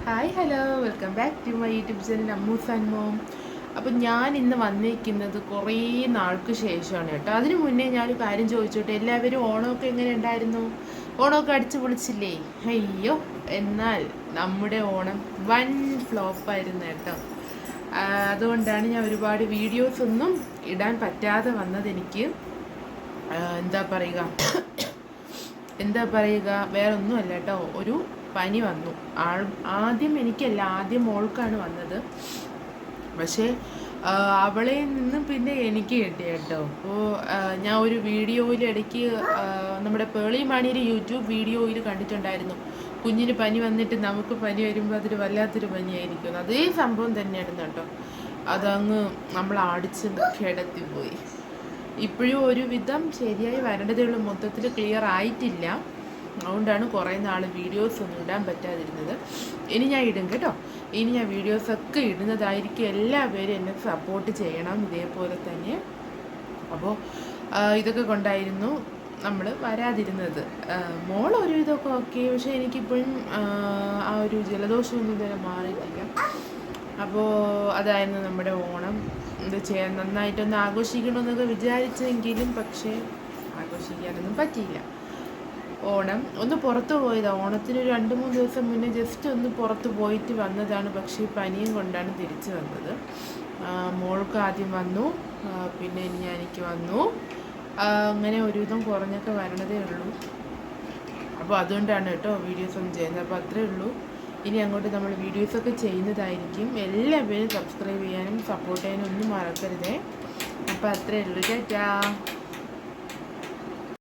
Hi hello welcome back to my YouTube channel Ammu's and mom. അപ്പം ഞാൻ ഇന്ന് വന്നിരിക്കുന്നത് കുറേ നാൾക്ക് ശേഷമാണ് കേട്ടോ. അതിനു മുന്നേ ഞാനൊരു കാര്യം ചോദിച്ചോട്ടെ, എല്ലാവരും ഓണമൊക്കെ എങ്ങനെ ഉണ്ടായിരുന്നു? ഓണമൊക്കെ അടിച്ചു പൊളിച്ചില്ലേ? അയ്യോ, എന്നാൽ നമ്മുടെ ഓണം വൻ ഫ്ലോപ്പായിരുന്നു കേട്ടോ. അതുകൊണ്ടാണ് ഞാൻ ഒരുപാട് വീഡിയോസ് ഒന്നും ഇടാൻ പറ്റാതെ വന്നത്. എനിക്ക് എന്താ പറയുക വേറെ ഒന്നുമല്ല കേട്ടോ, ഒരു പനി വന്നു. ആദ്യം എനിക്കല്ല, ആദ്യം മോൾക്കാണ് വന്നത്. പക്ഷേ അവളെ നിന്നും പിന്നെ എനിക്ക് കിട്ടി കേട്ടോ. അപ്പോൾ ഞാൻ ഒരു വീഡിയോയിൽ ഇടയ്ക്ക് നമ്മുടെ പേളി മാണിയുടെ യൂട്യൂബ് വീഡിയോയിൽ കണ്ടിട്ടുണ്ടായിരുന്നു, കുഞ്ഞിന് പനി വന്നിട്ട് നമുക്ക് പനി വരുമ്പോൾ അതൊരു വല്ലാത്തൊരു പനിയായിരിക്കും. അതേ സംഭവം തന്നെയായിരുന്നു കേട്ടോ. അതങ്ങ് നമ്മൾ അടിച്ച് കിടത്തിപ്പോയി. ഇപ്പോഴും ഒരുവിധം ശരിയായി വരേണ്ടതേ ഉള്ളൂ, മൊത്തത്തിൽ ക്ലിയർ ആയിട്ടില്ല. അതുകൊണ്ടാണ് കുറേ നാൾ വീഡിയോസ് ഒന്നും ഇടാൻ പറ്റാതിരുന്നത്. ഇനി ഞാൻ ഇടും കേട്ടോ. ഇനി ഞാൻ വീഡിയോസൊക്കെ ഇടുന്നതായിരിക്കും. എല്ലാവരും എന്നെ സപ്പോർട്ട് ചെയ്യണം ഇതേപോലെ തന്നെ. അപ്പോൾ ഇതൊക്കെ കൊണ്ടായിരുന്നു നമ്മൾ വരാതിരുന്നത്. മോൾ ഒരുവിധമൊക്കെ ഓക്കെ, പക്ഷേ എനിക്കിപ്പോഴും ആ ഒരു ജലദോഷമൊന്നും ഇതുവരെ മാറിയിട്ടില്ല. അപ്പോൾ അതായിരുന്നു നമ്മുടെ ഓണം. എന്താ ചെയ്യാൻ, നന്നായിട്ടൊന്ന് ആഘോഷിക്കണമെന്നൊക്കെ വിചാരിച്ചെങ്കിലും പക്ഷേ ആഘോഷിക്കാനൊന്നും പറ്റിയില്ല. ഓണം ഒന്ന് പുറത്തു പോയതാണ്. ഓണത്തിന് ഒരു 2-3 ദിവസം മുന്നേ ജസ്റ്റ് ഒന്ന് പുറത്ത് പോയിട്ട് വന്നതാണ്. പക്ഷേ പനിയും കൊണ്ടാണ് തിരിച്ചു വന്നത്. മോൾക്ക് ആദ്യം വന്നു, പിന്നെ എനിക്ക് വന്നു. അങ്ങനെ ഒരുവിധം കുറഞ്ഞൊക്കെ വരണതേ ഉള്ളൂ. അപ്പോൾ അതുകൊണ്ടാണ് കേട്ടോ വീഡിയോസ് ഒന്നും ചെയ്യുന്നത്. അപ്പോൾ അത്രേ ഉള്ളൂ. ഇനി അങ്ങോട്ട് നമ്മൾ വീഡിയോസൊക്കെ ചെയ്യുന്നതായിരിക്കും. എല്ലാവരും സബ്സ്ക്രൈബ് ചെയ്യാനും സപ്പോർട്ട് ചെയ്യാനും ഒന്നും മറക്കരുതേ. അപ്പോൾ അത്രേ ഉള്ളൂ. ടാറ്റാ.